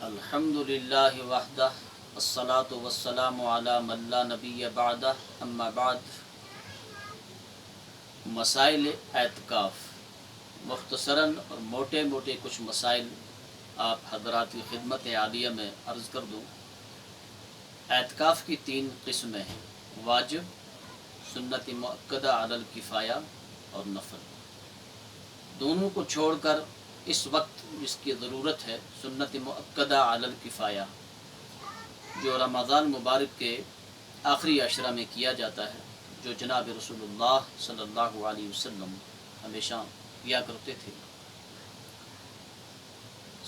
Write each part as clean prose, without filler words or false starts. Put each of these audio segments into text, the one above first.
الحمدللہ وحدہ الصلاۃ والسلام علی من لا نبی بعدہ اما بعد۔ مسائل اعتکاف، مختصراً اور موٹے موٹے کچھ مسائل آپ حضرات کی خدمت عالیہ میں عرض کر دوں۔ اعتکاف کی 3 قسمیں ہیں: واجب، سنت مؤکدہ علی الکفایہ اور نفل۔ دونوں کو چھوڑ کر اس وقت جس کی ضرورت ہے سنت مؤکدہ علی الکفایہ، جو رمضان مبارک کے آخری عشرہ میں کیا جاتا ہے، جو جناب رسول اللہ صلی اللہ علیہ وسلم ہمیشہ کیا کرتے تھے۔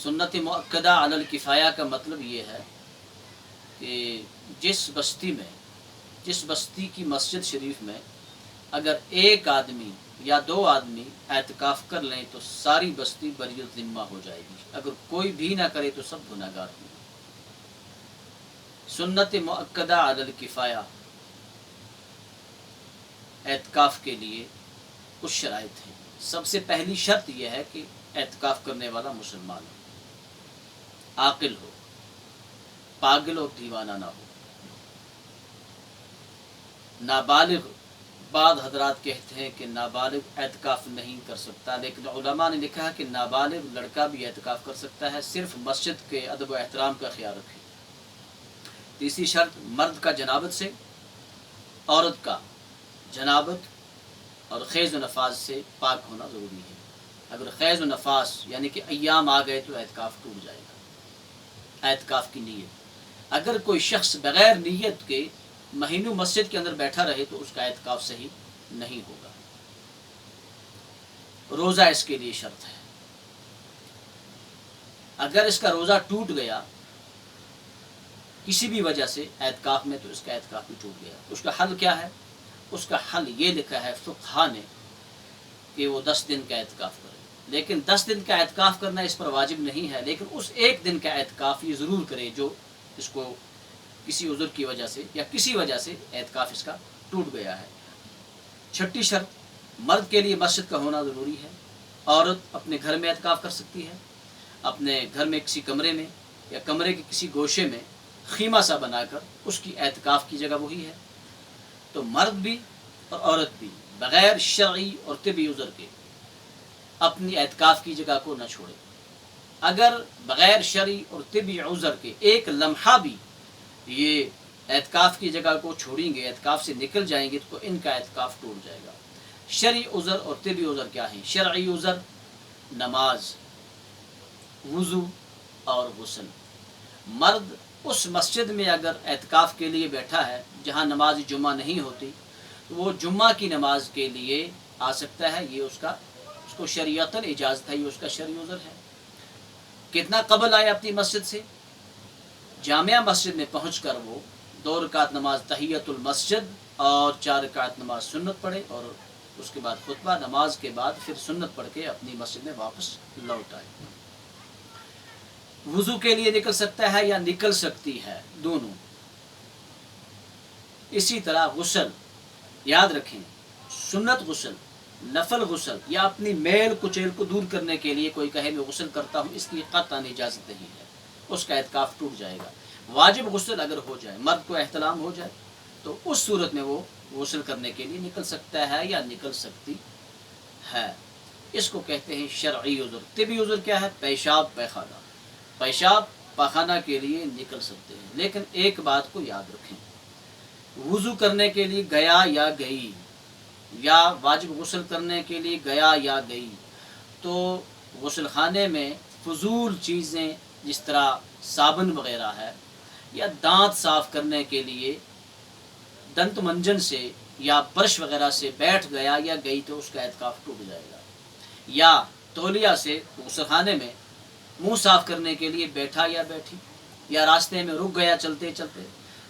سنت مؤکدہ علی الکفایہ کا مطلب یہ ہے کہ جس بستی کی مسجد شریف میں اگر ایک آدمی یا 2 آدمی اعتکاف کر لیں تو ساری بستی بری الذمہ ہو جائے گی، اگر کوئی بھی نہ کرے تو سب گناہگار ہوں گے۔ سنت مؤکدہ علی الکفایہ اعتکاف کے لیے کچھ شرائط ہیں۔ سب سے پہلی شرط یہ ہے کہ اعتکاف کرنے والا مسلمان ہو، عاقل ہو، پاگل اور دیوانہ نہ ہو، نابالغ۔ بعض حضرات کہتے ہیں کہ نابالغ اعتکاف نہیں کر سکتا، لیکن علماء نے لکھا ہے کہ نابالغ لڑکا بھی اعتکاف کر سکتا ہے، صرف مسجد کے ادب و احترام کا خیال رکھے۔ تیسری شرط، مرد کا جنابت سے، عورت کا جنابت اور خیز و نفاس سے پاک ہونا ضروری ہے۔ اگر خیز و نفاس یعنی کہ ایام آ گئے تو اعتکاف ٹوٹ جائے گا۔ اعتکاف کی نیت، اگر کوئی شخص بغیر نیت کے مہینوں مسجد کے اندر بیٹھا رہے تو اس کا اعتکاف صحیح نہیں ہوگا۔ روزہ اس کے لیے شرط ہے، اگر اس کا روزہ ٹوٹ گیا کسی بھی وجہ سے اعتکاف میں تو اس کا اعتکاف بھی ٹوٹ گیا۔ اس کا حل کیا ہے؟ اس کا حل یہ لکھا ہے فقہا نے کہ وہ 10 دن کا اعتکاف کرے، لیکن 10 دن کا اعتکاف کرنا اس پر واجب نہیں ہے، لیکن اس 1 دن کا اعتکاف یہ ضرور کرے جو اس کو کسی عذر کی وجہ سے یا کسی وجہ سے اعتکاف اس کا ٹوٹ گیا ہے۔ چھٹی شرط، مرد کے لیے مسجد کا ہونا ضروری ہے۔ عورت اپنے گھر میں اعتکاف کر سکتی ہے، اپنے گھر میں کسی کمرے میں یا کمرے کے کسی گوشے میں خیمہ سا بنا کر اس کی اعتکاف کی جگہ وہی ہے۔ تو مرد بھی اور عورت بھی بغیر شرعی اور طبی عذر کے اپنی اعتکاف کی جگہ کو نہ چھوڑے۔ اگر بغیر شرعی اور طبی عذر کے ایک لمحہ بھی یہ اعتکاف کی جگہ کو چھوڑیں گے، اعتکاف سے نکل جائیں گے تو ان کا اعتکاف ٹوٹ جائے گا۔ شرعی عذر اور طبی عذر کیا ہیں؟ شرعی عذر نماز، وضو اور غسل۔ مرد اس مسجد میں اگر اعتکاف کے لیے بیٹھا ہے جہاں نماز جمعہ نہیں ہوتی تو وہ جمعہ کی نماز کے لیے آ سکتا ہے، یہ اس کو شریعتاً اجازت ہے، یہ اس کا شرعی عذر ہے۔ کتنا قبل آئے اپنی مسجد سے؟ جامعہ مسجد میں پہنچ کر وہ 2 رکعت نماز تحیۃ المسجد اور 4 رکعت نماز سنت پڑھے، اور اس کے بعد خطبہ، نماز کے بعد پھر سنت پڑھ کے اپنی مسجد میں واپس لوٹ آئے۔ وضو کے لیے نکل سکتا ہے یا نکل سکتی ہے، دونوں۔ اسی طرح غسل، یاد رکھیں، سنت غسل، نفل غسل یا اپنی میل کچیل کو دور کرنے کے لیے کوئی کہے میں غسل کرتا ہوں، اس کی قطعاً اجازت نہیں ہے، اس کا اعتکاف ٹوٹ جائے گا۔ واجب غسل اگر ہو جائے، مرد کو احتلام ہو جائے، تو اس صورت میں وہ غسل کرنے کے لیے نکل سکتا ہے یا نکل سکتی ہے۔ اس کو کہتے ہیں شرعی عذر۔ طبی عذر کیا ہے؟ پیشاب پیخانہ، پیشاب پاخانہ کے لیے نکل سکتے ہیں، لیکن ایک بات کو یاد رکھیں، وضو کرنے کے لیے گیا یا گئی یا واجب غسل کرنے کے لیے گیا یا گئی تو غسل خانے میں فضول چیزیں جس طرح صابن وغیرہ ہے، یا دانت صاف کرنے کے لیے دنت منجن سے یا برش وغیرہ سے بیٹھ گیا یا گئی تو اس کا اعتکاف ٹوٹ جائے گا۔ یا تولیہ سے غسل خانے میں منہ صاف کرنے کے لیے بیٹھا یا بیٹھی، یا راستے میں رک گیا چلتے چلتے،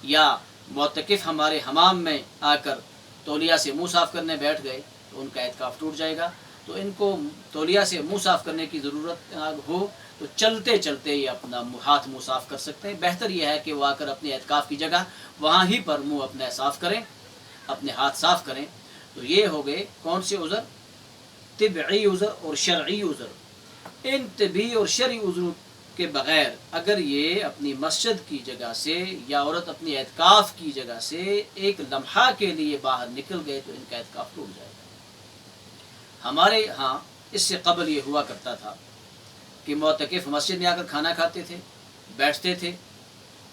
یا معتکف ہمارے حمام میں آ کر تولیہ سے منہ صاف کرنے بیٹھ گئے تو ان کا اعتکاف ٹوٹ جائے گا۔ تو ان کو تولیہ سے منہ صاف کرنے کی ضرورت ہو تو چلتے چلتے یہ اپنا ہاتھ منہ صاف کر سکتے ہیں۔ بہتر یہ ہے کہ وہ آ کر اپنے اعتکاف کی جگہ وہاں ہی پر منہ اپنا صاف کریں، اپنے ہاتھ صاف کریں۔ تو یہ ہو گئے کون سے عذر؟ طبعی عذر اور شرعی عذر۔ ان طبی اور شرعی عذروں کے بغیر اگر یہ اپنی مسجد کی جگہ سے یا عورت اپنی اعتکاف کی جگہ سے ایک لمحہ کے لیے باہر نکل گئے تو ان کا اعتکاف ٹوٹ جائے گا۔ ہمارے ہاں اس سے قبل یہ ہوا کرتا تھا کہ معتکف مسجد میں آ کر کھانا کھاتے تھے، بیٹھتے تھے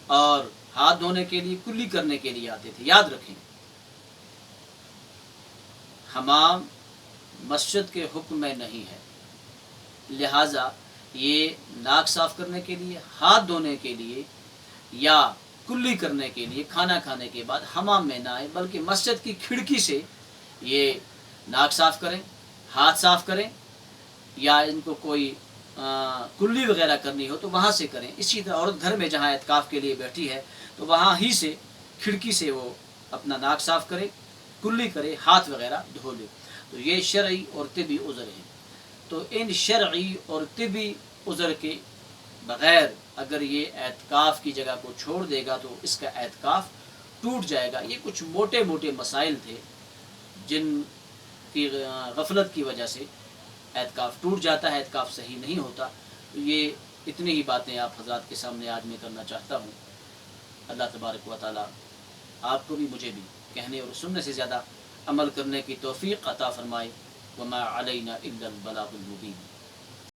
اور ہاتھ دھونے کے لیے کلی کرنے کے لیے آتے تھے۔ یاد رکھیں حمام مسجد کے حکم میں نہیں ہے، لہٰذا یہ ناک صاف کرنے کے لیے، ہاتھ دھونے کے لیے یا کلی کرنے کے لیے کھانا کھانے کے بعد حمام میں نہ آئے، بلکہ مسجد کی کھڑکی سے یہ ناک صاف کریں، ہاتھ صاف کریں، یا ان کو کوئی کلی وغیرہ کرنی ہو تو وہاں سے کریں۔ اسی طرح عورت گھر میں جہاں اعتکاف کے لیے بیٹھی ہے تو وہاں ہی سے کھڑکی سے وہ اپنا ناک صاف کرے، کلی کرے، ہاتھ وغیرہ دھو لے۔ تو یہ شرعی اور طبی عذر ہیں۔ تو ان شرعی اور طبی عذر کے بغیر اگر یہ اعتکاف کی جگہ کو چھوڑ دے گا تو اس کا اعتکاف ٹوٹ جائے گا۔ یہ کچھ موٹے موٹے مسائل تھے جن کی غفلت کی وجہ سے اعتکاف ٹوٹ جاتا ہے، اعتکاف صحیح نہیں ہوتا۔ تو یہ اتنی ہی باتیں آپ حضرات کے سامنے آج میں کرنا چاہتا ہوں۔ اللہ تبارک و تعالی آپ کو بھی مجھے بھی کہنے اور سننے سے زیادہ عمل کرنے کی توفیق عطا فرمائے۔ وما علینا الا البلاغ المبین۔